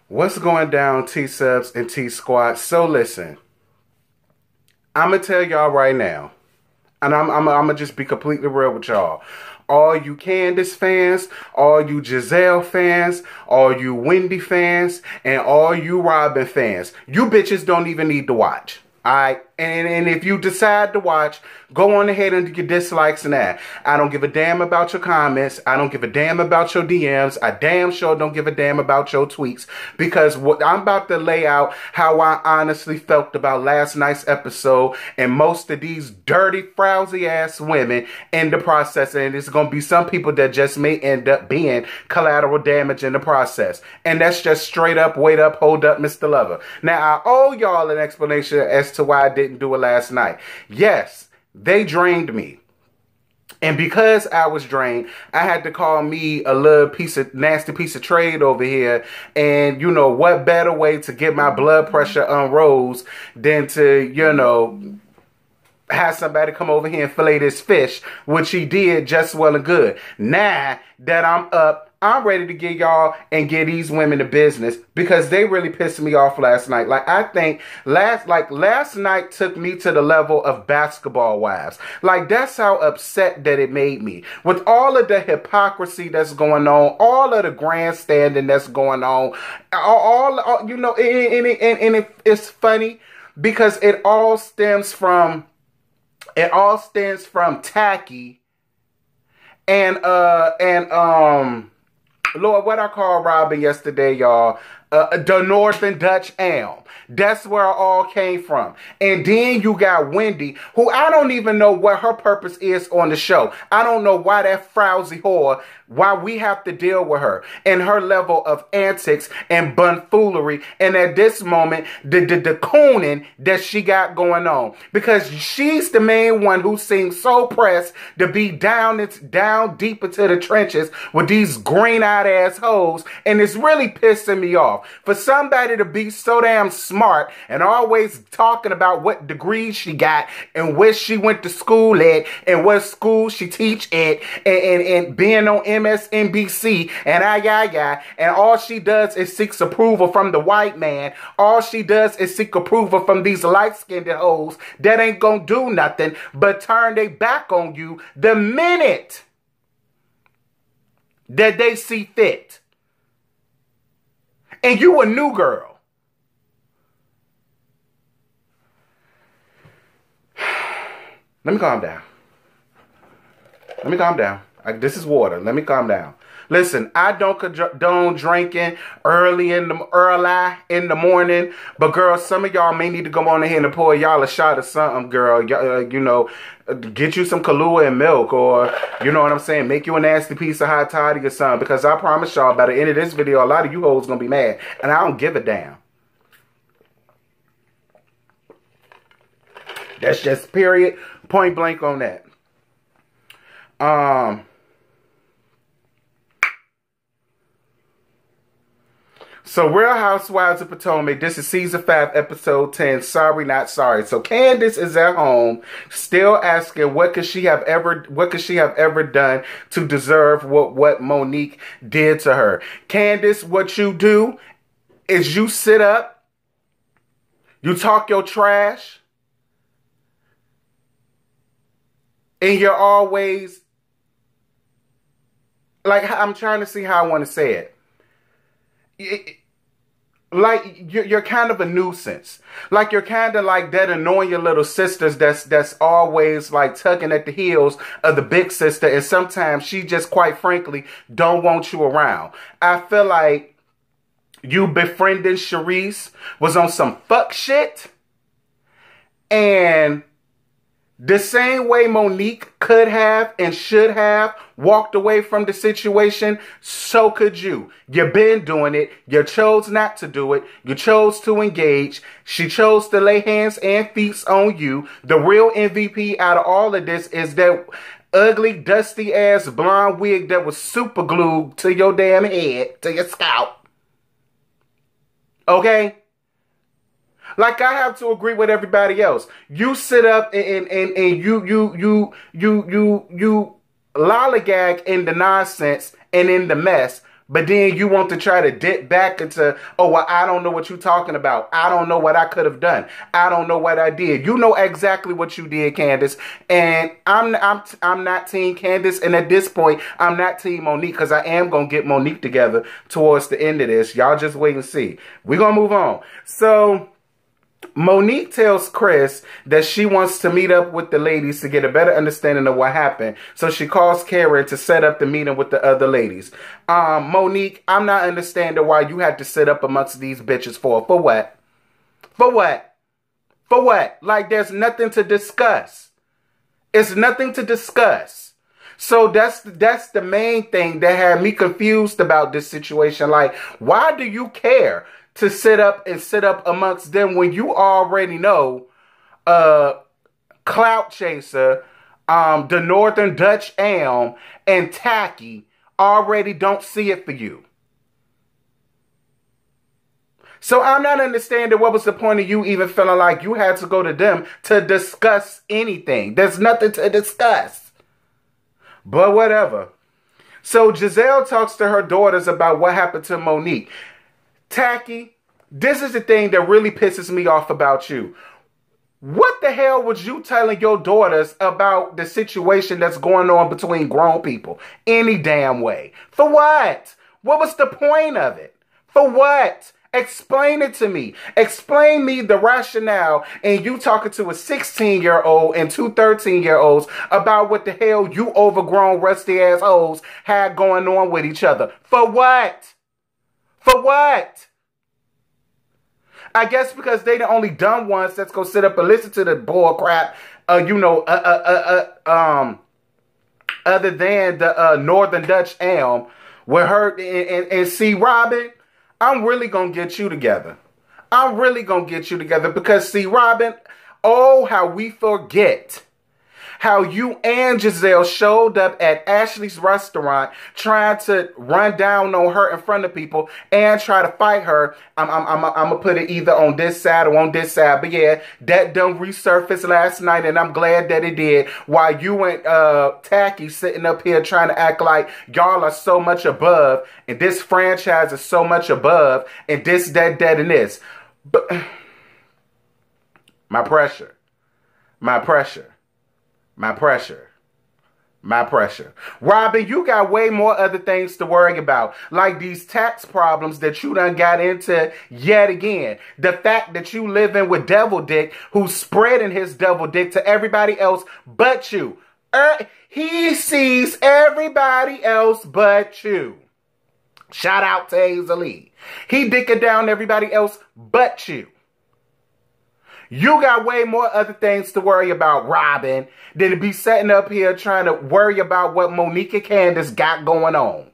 What's going down, T-Subs and T-Squad? So listen, I'm going to tell y'all right now, and I'm going to just be completely real with y'all. All you Candace fans, all you Giselle fans, all you Wendy fans, and all you Robin fans, you bitches don't even need to watch. Alright, and if you decide to watch, go on ahead and do your dislikes and that. I don't give a damn about your comments. I don't give a damn about your DMs. I damn sure don't give a damn about your tweets. Because what I'm about to lay out how I honestly felt about last night's episode and most of these dirty, frowsy ass women in the process. And it's going to be some people that just may end up being collateral damage in the process. And that's just straight up, wait up, hold up, Mr. Lover. Now, I owe y'all an explanation as to why I didn't do it last night. Yes, they drained me. And because I was drained, I had to call me a little nasty piece of trade over here. And, you know, what better way to get my blood pressure unrose than to, you know, have somebody come over here and fillet this fish, which he did just well and good. Now that I'm up, I'm ready to get y'all and get these women to business because they really pissed me off last night. Like, I think last night took me to the level of Basketball Wives. Like, that's how upset that it made me. With all of the hypocrisy that's going on, all of the grandstanding that's going on, all you know, and it's funny because it all stems from Tacky and Lord, what I called Robin yesterday, y'all, the Northern Dutch Elm. That's where it all came from. And then you got Wendy, who I don't even know what her purpose is on the show. I don't know why that frowsy whore, why we have to deal with her and her level of antics and bumfoolery. And at this moment, the cooning that she got going on. Because she's the main one who seems so pressed to be down deep into the trenches with these green-eyed ass hoes. And it's really pissing me off. For somebody to be so damn smart and always talking about what degrees she got and where she went to school at and what school she teach at and being on MSNBC and and all she does is seeks approval from the white man. All she does is seek approval from these light-skinned hoes that ain't gonna do nothing but turn their back on you the minute that they see fit. And you a new girl. Let me calm down. This is water. Let me calm down. Listen, I don't condone drinking early in the morning. But, girl, some of y'all may need to go on ahead and pour y'all a shot of something, girl. You know, get you some Kahlua and milk. Or, you know what I'm saying, make you a nasty piece of hot toddy or something. Because I promise y'all, by the end of this video, a lot of you hoes going to be mad. And I don't give a damn. That's just period. Point blank on that. So, Real Housewives of Potomac, this is Season 5, Episode 10, Sorry Not Sorry. So, Candace is at home, still asking what could she have ever done to deserve what Monique did to her. Candace, what you do is you sit up, you talk your trash, and you're always, like, I'm trying to see how I want to say it. Like, you're kind of a nuisance. Like, you're kind of like that annoying little sisters that's always, like, tugging at the heels of the big sister. And sometimes she just, quite frankly, don't want you around. I feel like you befriending Sharice was on some fuck shit. And the same way Monique could have and should have walked away from the situation, so could you. You've been doing it. You chose not to do it. You chose to engage. She chose to lay hands and feet on you. The real MVP out of all of this is that ugly, dusty-ass blonde wig that was super glued to your damn head, to your scalp. Okay? Like I have to agree with everybody else. You sit up and you lollygag in the nonsense and in the mess, but then you want to try to dip back into, oh, well, I don't know what you're talking about. I don't know what I could have done. I don't know what I did. You know exactly what you did, Candace. And I'm not Team Candace. And at this point, I'm not Team Monique, because I am going to get Monique together towards the end of this. Y'all just wait and see. We're going to move on. So Monique tells Chris that she wants to meet up with the ladies to get a better understanding of what happened. So she calls Karen to set up the meeting with the other ladies. Monique, I'm not understanding why you had to sit up amongst these bitches for. For what? For what? For what? Like there's nothing to discuss. It's nothing to discuss. So that's the main thing that had me confused about this situation. Like, why do you care to sit up amongst them when you already know Clout Chaser, the Northern Dutch Elm, and Tacky already don't see it for you? So I'm not understanding what was the point of you even feeling like you had to go to them to discuss anything. There's nothing to discuss. But whatever. So Giselle talks to her daughters about what happened to Monique. Tacky, this is the thing that really pisses me off about you. What the hell was you telling your daughters about the situation that's going on between grown people? Any damn way. For what? What was the point of it? For what? Explain it to me. Explain me the rationale and you talking to a 16-year-old and two 13-year-olds about what the hell you overgrown rusty assholes had going on with each other. For what? For what? I guess because they the only dumb ones that's gonna sit up and listen to the bull crap, other than the Northern Dutch Elm with her and see, Robin, I'm really gonna get you together. I'm really gonna get you together because see, Robin, oh, how we forget how you and Giselle showed up at Ashley's restaurant trying to run down on her in front of people and try to fight her. I'm gonna put it either on this side or on this side. But yeah, that done resurfaced last night and I'm glad that it did. While you and Tacky sitting up here trying to act like y'all are so much above and this franchise is so much above and this, that, and this. But my pressure. Robin, you got way more other things to worry about, like these tax problems that you done got into yet again. The fact that you living with Devil Dick, who's spreading his devil dick to everybody else but you. He sees everybody else but you. Shout out to Hazel-E. He dicking down everybody else but you. You got way more other things to worry about, Robin, than to be sitting up here trying to worry about what Monique and Candace got going on.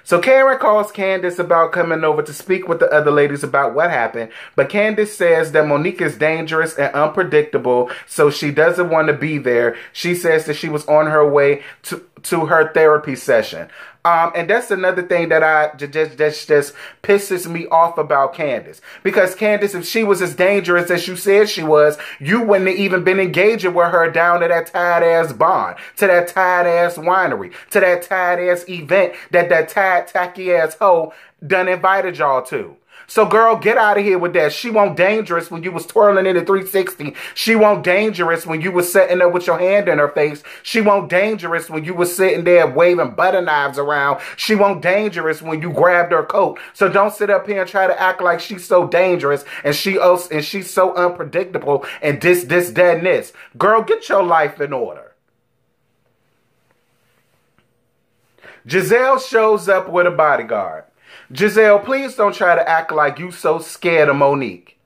So Karen calls Candace about coming over to speak with the other ladies about what happened. But Candace says that Monique is dangerous and unpredictable, so she doesn't want to be there. She says that she was on her way to her therapy session. And that's another thing that just pisses me off about Candace. Because Candace, if she was as dangerous as you said she was, you wouldn't have even been engaging with her down to that tight-ass barn, to that tight-ass winery, to that tight-ass event that tight, tacky-ass hoe done invited y'all to. So, girl, get out of here with that. She won't dangerous when you was twirling in the 360. She won't dangerous when you was sitting there with your hand in her face. She won't dangerous when you was sitting there waving butter knives around. She won't dangerous when you grabbed her coat. So don't sit up here and try to act like she's so dangerous and she's so unpredictable and this, that, and this. Girl, get your life in order. Giselle shows up with a bodyguard. Giselle, please don't try to act like you so scared of Monique.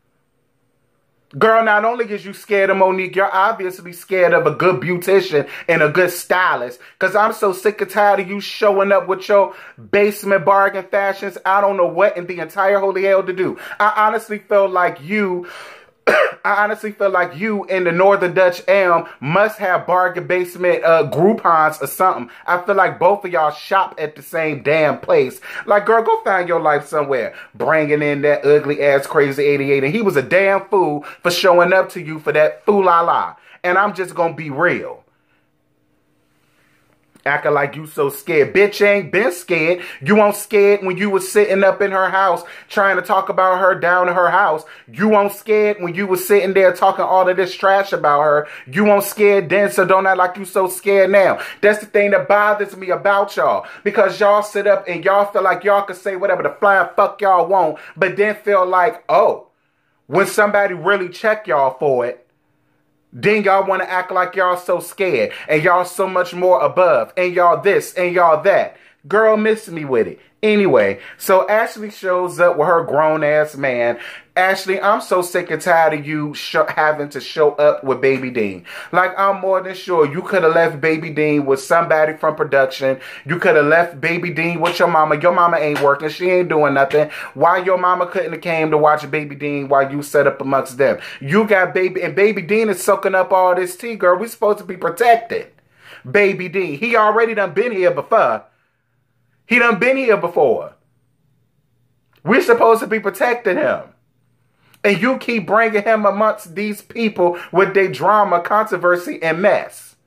Girl, not only is you scared of Monique, you're obviously scared of a good beautician and a good stylist. Because I'm so sick and tired of you showing up with your basement bargain fashions. I don't know what in the entire holy hell to do. I honestly feel like you I honestly feel like you in the Northern Dutch Elm must have bargain basement Groupons or something. I feel like both of y'all shop at the same damn place. Like, girl, go find your life somewhere. Bringing in that ugly ass crazy 88. And he was a damn fool for showing up to you for that fool-la-la. And I'm just gonna be real. Acting like you so scared. Bitch ain't been scared. You weren't scared when you was sitting up in her house trying to talk about her down in her house. You weren't scared when you was sitting there talking all of this trash about her. You weren't scared then, so don't act like you so scared now. That's the thing that bothers me about y'all. Because y'all sit up and y'all feel like y'all can say whatever the flying fuck y'all want, but then feel like, oh, when somebody really check y'all for it, then y'all want to act like y'all so scared and y'all so much more above and y'all this and y'all that. Girl, miss me with it. Anyway, so Ashley shows up with her grown-ass man. Ashley, I'm so sick and tired of you having to show up with Baby Dean. Like, I'm more than sure you could have left Baby Dean with somebody from production. You could have left Baby Dean with your mama. Your mama ain't working. She ain't doing nothing. Why your mama couldn't have came to watch Baby Dean while you set up amongst them? You got Baby, and Baby Dean is soaking up all this tea, girl. We supposed to be protected. Baby Dean, he already done been here before. He done been here before. We're supposed to be protecting him. And you keep bringing him amongst these people with their drama, controversy, and mess.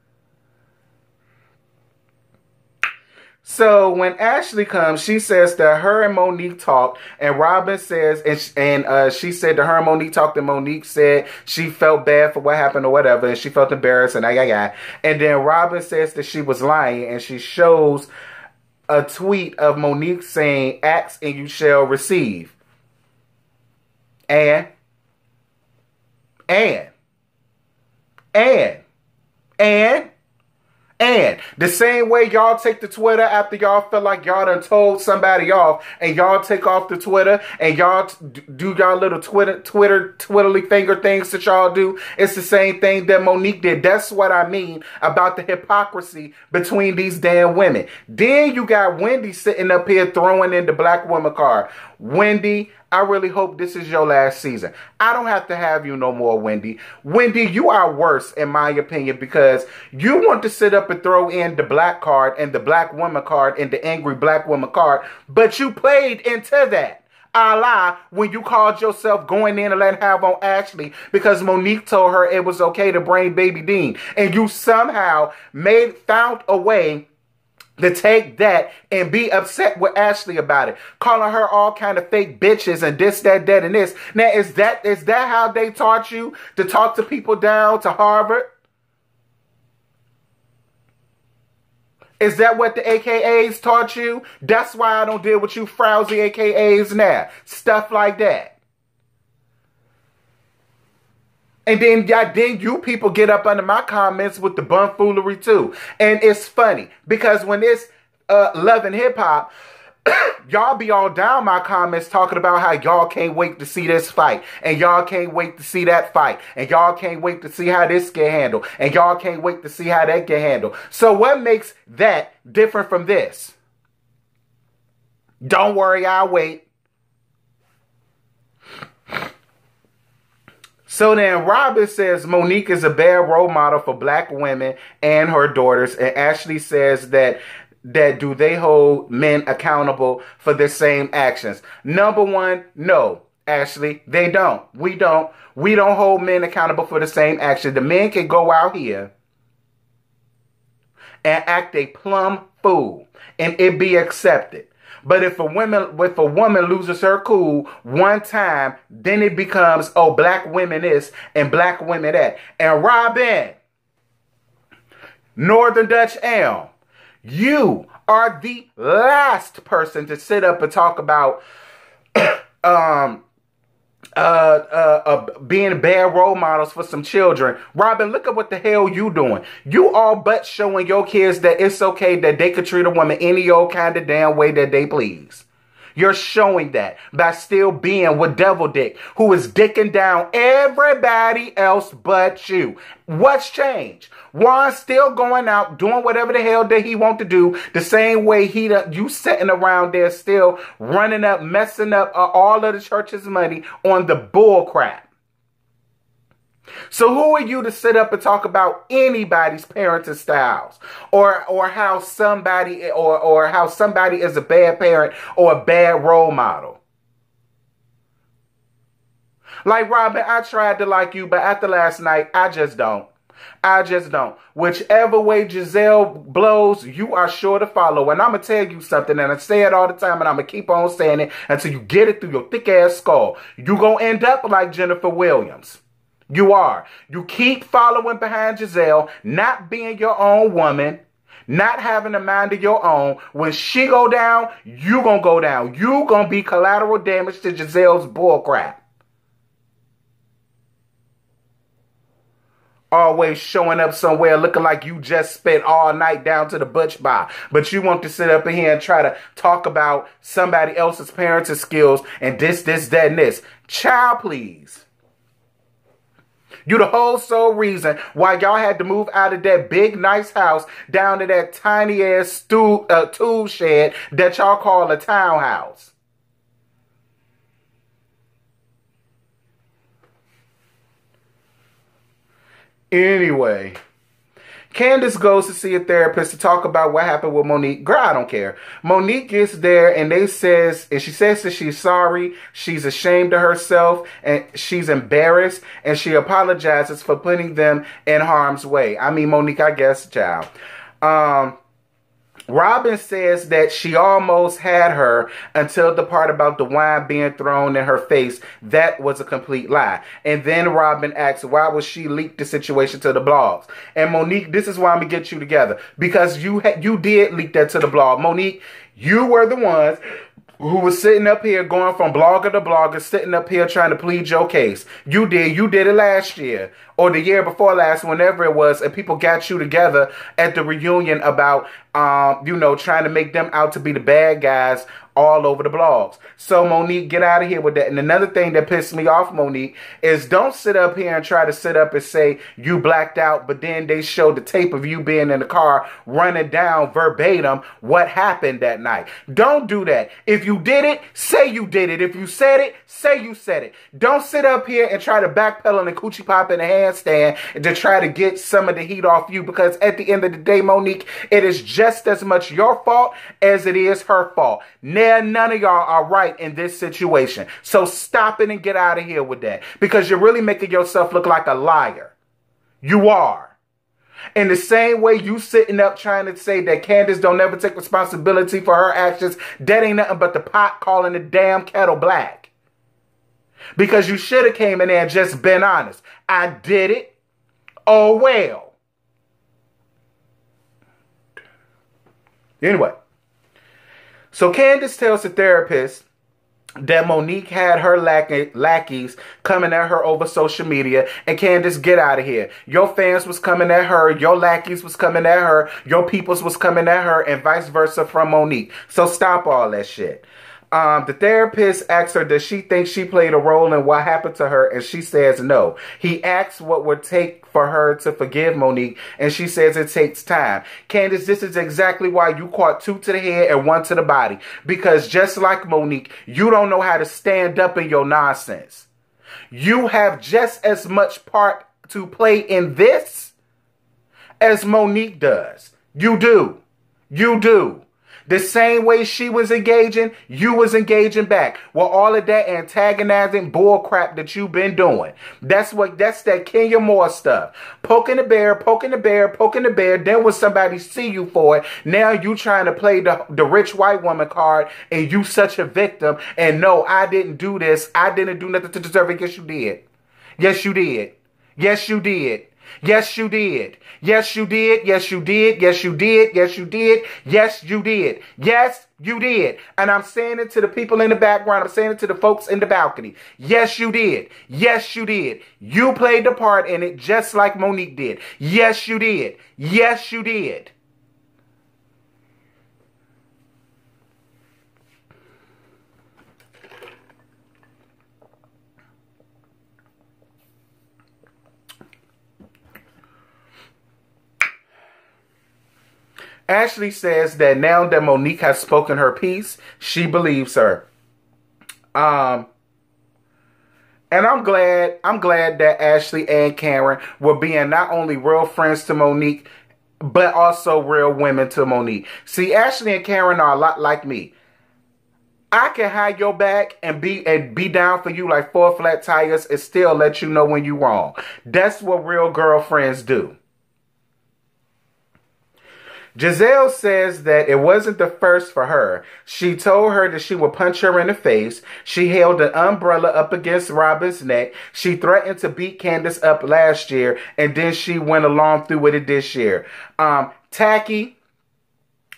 So when Ashley comes, she says that her and Monique talked, and Robin says, and she said that her and Monique talked, and Monique said she felt bad for what happened or whatever, and she felt embarrassed, and and then Robin says that she was lying, and she shows a tweet of Monique saying, "Ask and you shall receive." And the same way y'all take the Twitter after y'all feel like y'all done told somebody off, and y'all take off the Twitter and y'all do y'all little twiddly finger things that y'all do. It's the same thing that Monique did. That's what I mean about the hypocrisy between these damn women. Then you got Wendy sitting up here throwing in the black woman card. Wendy, I really hope this is your last season. I don't have to have you no more, Wendy. Wendy, you are worse, in my opinion, because you want to sit up and throw in the black card and the black woman card and the angry black woman card, but you played into that. A la when you called yourself going in and letting have on Ashley because Monique told her it was okay to bring Baby Dean. And you somehow found a way to take that and be upset with Ashley about it, calling her all kind of fake bitches and this, that, and this. Now, is that how they taught you to talk to people down to Harvard? Is that what the AKAs taught you? That's why I don't deal with you frowsy AKAs now. Stuff like that. And then you people get up under my comments with the bumfoolery too. And it's funny because when it's Love and Hip Hop, y'all be all down my comments talking about how y'all can't wait to see this fight. And y'all can't wait to see that fight. And y'all can't wait to see how this get handled. And y'all can't wait to see how that get handled. So what makes that different from this? Don't worry, I'll wait. So then Robin says Monique is a bad role model for black women and her daughters. And Ashley says that do they hold men accountable for the same actions? Number one, no, Ashley, they don't. We don't hold men accountable for the same action. The men can go out here and act a plumb fool and it be accepted. But if a woman loses her cool one time, then it becomes, oh, black women this and black women that. And Robin, Northern Dutch Elm, you are the last person to sit up and talk about being bad role models for some children. Robin, look at what the hell you doing. You all but showing your kids that it's okay that they could treat a woman any old kind of damn way that they please. You're showing that by still being with Devil Dick, who is dicking down everybody else but you. What's changed? Juan's still going out, doing whatever the hell that he want to do, the same way you sitting around there still running up, messing up all of the church's money on the bull crap. So who are you to sit up and talk about anybody's parenting styles or how somebody or how somebody is a bad parent or a bad role model? Like, Robin, I tried to like you, but after last night, I just don't. I just don't. Whichever way Giselle blows, you are sure to follow. And I'm going to tell you something, and I say it all the time, and I'm going to keep on saying it until you get it through your thick-ass skull. You're going to end up like Jennifer Williams. You are. You keep following behind Giselle, not being your own woman, not having a mind of your own. When she go down, you going to go down. You going to be collateral damage to Giselle's bullcrap. Always showing up somewhere looking like you just spent all night down to the butch bar. But you want to sit up in here and try to talk about somebody else's parenting skills and this, that, and this. Child, please. You the whole sole reason why y'all had to move out of that big, nice house down to that tiny-ass tool shed that y'all call a townhouse. Anyway, Candace goes to see a therapist to talk about what happened with Monique. Girl, I don't care. Monique gets there and she says that she's sorry, she's ashamed of herself, and she's embarrassed, and she apologizes for putting them in harm's way. I mean, Monique, I guess, child. Robin says that she almost had her until the part about the wine being thrown in her face. That was a complete lie. And then Robin asks, why would she leak the situation to the blogs? And Monique, this is why I'm going to get you together. Because you did leak that to the blog. Monique, you were the ones who was sitting up here going from blogger to blogger, sitting up here trying to plead your case. You did it last year or the year before last, whenever it was, and people got you together at the reunion about, trying to make them out to be the bad guys all over the blogs. So, Monique, get out of here with that. And another thing that pissed me off, Monique, is don't sit up here and try to sit up and say you blacked out, but then they showed the tape of you being in the car running down verbatim what happened that night. Don't do that. If you did it, say you did it. If you said it, say you said it. Don't sit up here and try to backpedal and coochie pop in a handstand to try to get some of the heat off you, because at the end of the day, Monique, it is just as much your fault as it is her fault. None of y'all are right in this situation. So stop it and get out of here with that, because you're really making yourself look like a liar. You are. In the same way you sitting up trying to say that Candace don't ever take responsibility for her actions, that ain't nothing but the pot calling the damn kettle black. Because you should have came in there and just been honest. I did it. Oh, well. Anyway. So Candace tells the therapist that Monique had her lackeys coming at her over social media. And Candace, get out of here. Your fans was coming at her. Your lackeys was coming at her. Your peoples was coming at her, and vice versa from Monique. So stop all that shit. The therapist asks her, does she think she played a role in what happened to her? And she says no. He asks what would take for her to forgive Monique, and she says it takes time. Candace, this is exactly why you caught 2 to the head and 1 to the body. Because just like Monique, you don't know how to stand up in your nonsense. You have just as much part to play in this as Monique does. You do. You do. The same way she was engaging, you was engaging back. Well, all of that antagonizing bull crap that you've been doing. That's that Kenya Moore stuff. Poking the bear, poking the bear, poking the bear. Then when somebody see you for it, now you trying to play the rich white woman card, and you such a victim. And no, I didn't do this. I didn't do nothing to deserve it. Yes, you did. Yes, you did. Yes, you did. Yes, you did. Yes, you did. Yes, you did. Yes, you did. Yes, you did. Yes, you did. Yes, you did. And I'm saying it to the people in the background. I'm saying it to the folks in the balcony. Yes, you did. Yes, you did. You played the part in it just like Monique did. Yes, you did. Yes, you did. Ashley says that now that Monique has spoken her piece, she believes her. And And I'm glad that Ashley and Karen were being not only real friends to Monique, but also real women to Monique. See, Ashley and Karen are a lot like me. I can have your back and be down for you like 4 flat tires and still let you know when you're wrong. That's what real girlfriends do. Giselle says that it wasn't the first for her. She told her that she would punch her in the face. She held an umbrella up against Robin's neck. She threatened to beat Candace up last year, and then she went along through with it this year. Tacky.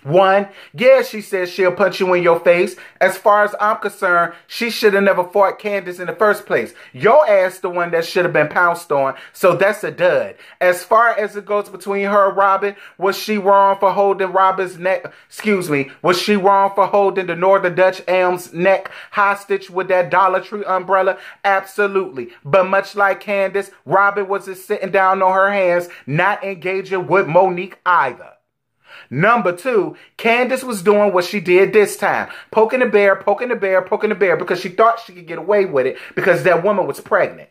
One, yeah, she says she'll punch you in your face. As far as I'm concerned, she should have never fought Candace in the first place. Your ass the one that should have been pounced on, so that's a dud. As far as it goes between her and Robin, was she wrong for holding Robin's neck? Excuse me, was she wrong for holding the Northern Dutch Elm's neck hostage with that Dollar Tree umbrella? Absolutely. But much like Candace, Robin wasn't sitting down on her hands, not engaging with Monique either. Number 2, Candace was doing what she did this time. Poking the bear, poking the bear, poking the bear because she thought she could get away with it because that woman was pregnant.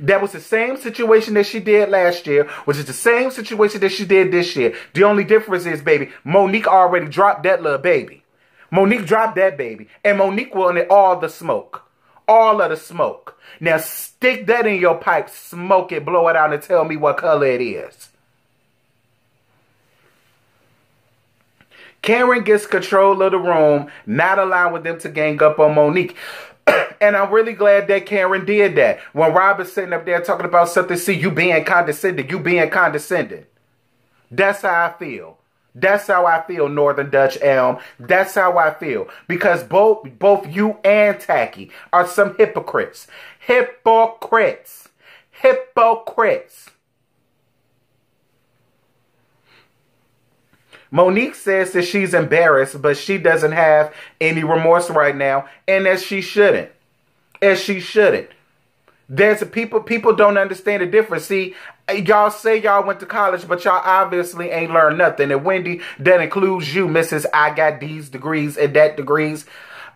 That was the same situation that she did last year, which is the same situation that she did this year. The only difference is, baby, Monique already dropped that little baby. Monique dropped that baby. And Monique wanted all the smoke. All of the smoke. Now stick that in your pipe, smoke it, blow it out, and tell me what color it is. Karen gets control of the room, not allowing them to gang up on Monique. And I'm really glad that Karen did that. When Robin's sitting up there talking about something, see, you being condescending, you being condescending. That's how I feel. That's how I feel, Northern Dutch Elm. That's how I feel. Because both you and Tacky are some hypocrites. Hypocrites. Hypocrites. Monique says that she's embarrassed, but she doesn't have any remorse right now, and that she shouldn't. As she shouldn't. There's people don't understand the difference. See, y'all say y'all went to college, but y'all obviously ain't learned nothing. And Wendy, that includes you, Mrs. I got these degrees and that degrees.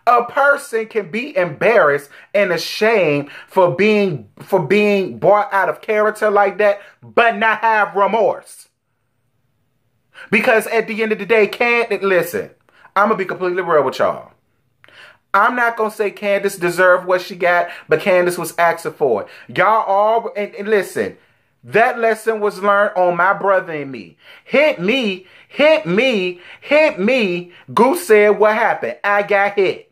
A person can be embarrassed and ashamed for being brought out of character like that, but not have remorse. Because at the end of the day, listen, I'm going to be completely real with y'all. I'm not going to say Candace deserved what she got, but Candace was asking for it. Y'all all, and listen, that lesson was learned on my brother and me. Hit me, hit me, hit me. Goose said, what happened? I got hit.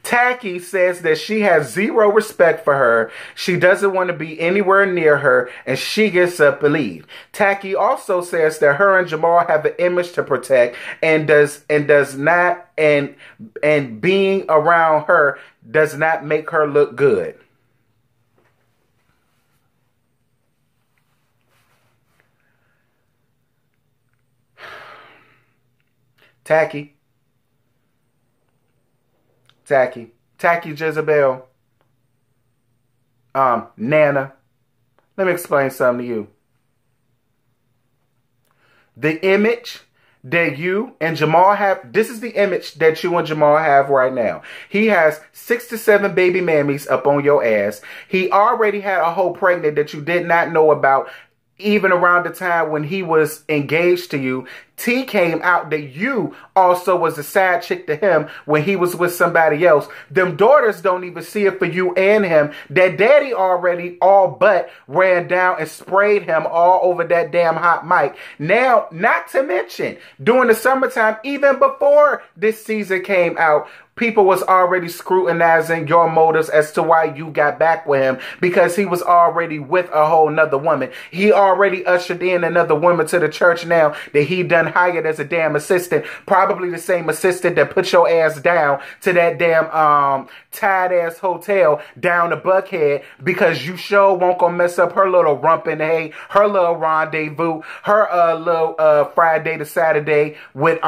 Tacky says that she has zero respect for her. She doesn't want to be anywhere near her, and she gets up and leaves. Tacky also says that her and Jamal have an image to protect, and being around her does not make her look good. Tacky Jezebel, Nana, let me explain something to you. The image that you and Jamal have, this is the image that you and Jamal have right now. He has 6 to 7 baby mammies up on your ass. He already had a whole pregnant that you did not know about. Even around the time when he was engaged to you, T came out that you also was a side chick to him when he was with somebody else. Them daughters don't even see it for you and him. That daddy already all but ran down and sprayed him all over that damn hot mic. Now, not to mention, during the summertime, even before this season came out, people was already scrutinizing your motives as to why you got back with him, because he was already with a whole nother woman. He already ushered in another woman to the church now that he done hired as a damn assistant. Probably the same assistant that put your ass down to that damn tight ass hotel down to Buckhead, because you sure won't gonna mess up her little rump in the hay, her little rendezvous, her little Friday to Saturday with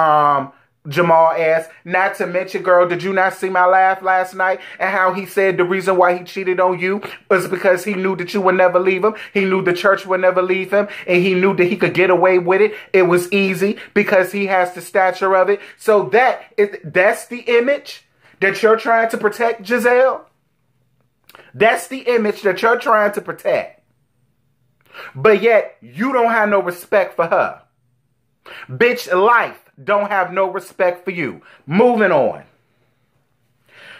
Jamal asked. Not to mention, girl, did you not see my laugh last night and how he said the reason why he cheated on you was because he knew that you would never leave him. He knew the church would never leave him, and he knew that he could get away with it. It was easy because he has the stature of it. So that's the image that you're trying to protect, Giselle. That's the image that you're trying to protect. But yet, you don't have no respect for her. Bitch, life don't have no respect for you. Moving on.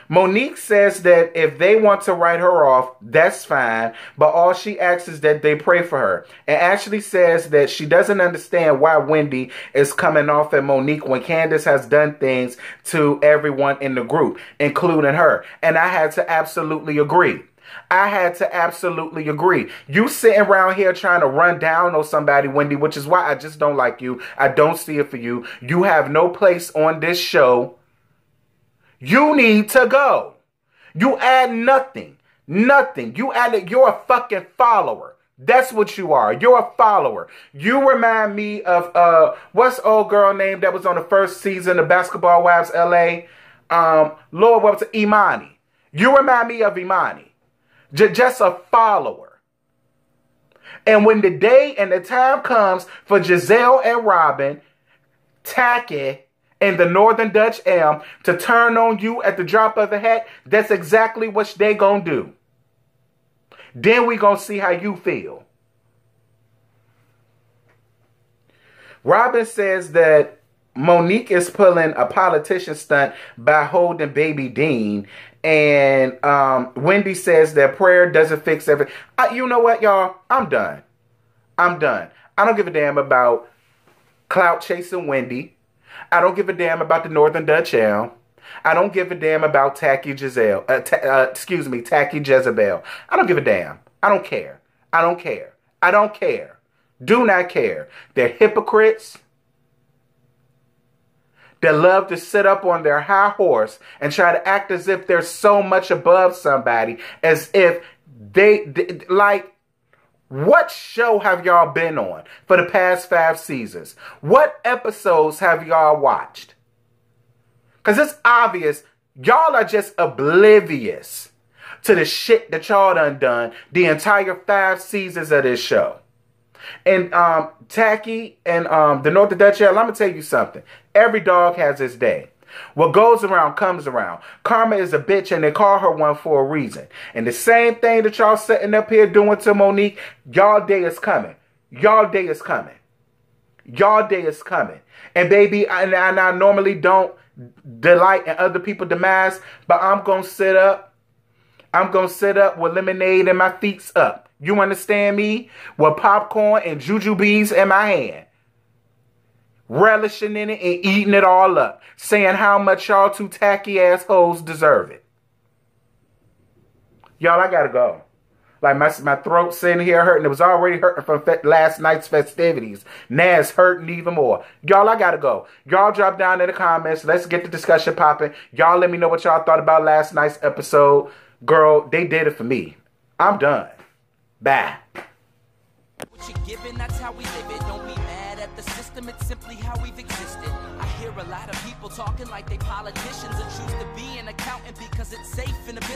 Monique says that if they want to write her off, that's fine, but all she asks is that they pray for her. And Ashley says that she doesn't understand why Wendy is coming off at Monique when Candace has done things to everyone in the group, including her. And I had to absolutely agree. You sitting around here trying to run down on somebody, Wendy, which is why I just don't like you. I don't see it for you. You have no place on this show. You need to go. You add nothing. Nothing. You're a fucking follower. That's what you are. You're a follower. You remind me of, what's the old girl name that was on the first season of Basketball Wives LA? Lord, what was it? Imani. You remind me of Imani. Just a follower. And when the day and the time comes for Giselle and Robin, Tacky, and the Northern Dutch Elm to turn on you at the drop of a hat, that's exactly what they gonna do. Then we gonna see how you feel. Robin says that Monique is pulling a politician stunt by holding baby Dean. And Wendy says that prayer doesn't fix everything. You know what, y'all? I'm done. I don't give a damn about clout chasing Wendy. I don't give a damn about the Northern Dutch Elm. I don't give a damn about Tacky Jezebel. I don't give a damn. I don't care. Do not care. They're hypocrites. They love to sit up on their high horse and try to act as if they're so much above somebody, as if they like, what show have y'all been on for the past 5 seasons? What episodes have y'all watched? Because it's obvious y'all are just oblivious to the shit that y'all done the entire 5 seasons of this show. And Tacky and the Northern Dutch Elm, I'm going to tell you something. Every dog has its day. What goes around comes around. Karma is a bitch and they call her one for a reason. And the same thing that y'all sitting up here doing to Monique, y'all day is coming. And baby, I normally don't delight in other people's demise, but I'm going to sit up. With lemonade and my feet's up. You understand me? With popcorn and jujubes in my hand. Relishing in it and eating it all up. Saying how much y'all two tacky assholes deserve it. Y'all, I gotta go. Like my throat's sitting here hurting. It was already hurting from last night's festivities. Now it's hurting even more. Y'all, I gotta go. Y'all drop down in the comments. Let's get the discussion popping. Y'all let me know what y'all thought about last night's episode. Girl, they did it for me. I'm done. Bye. What you're giving, that's how we live it. Don't be mad at the system, it's simply how we've existed. I hear a lot of people talking like they politicians and choose to be an accountant because it's safe in the business.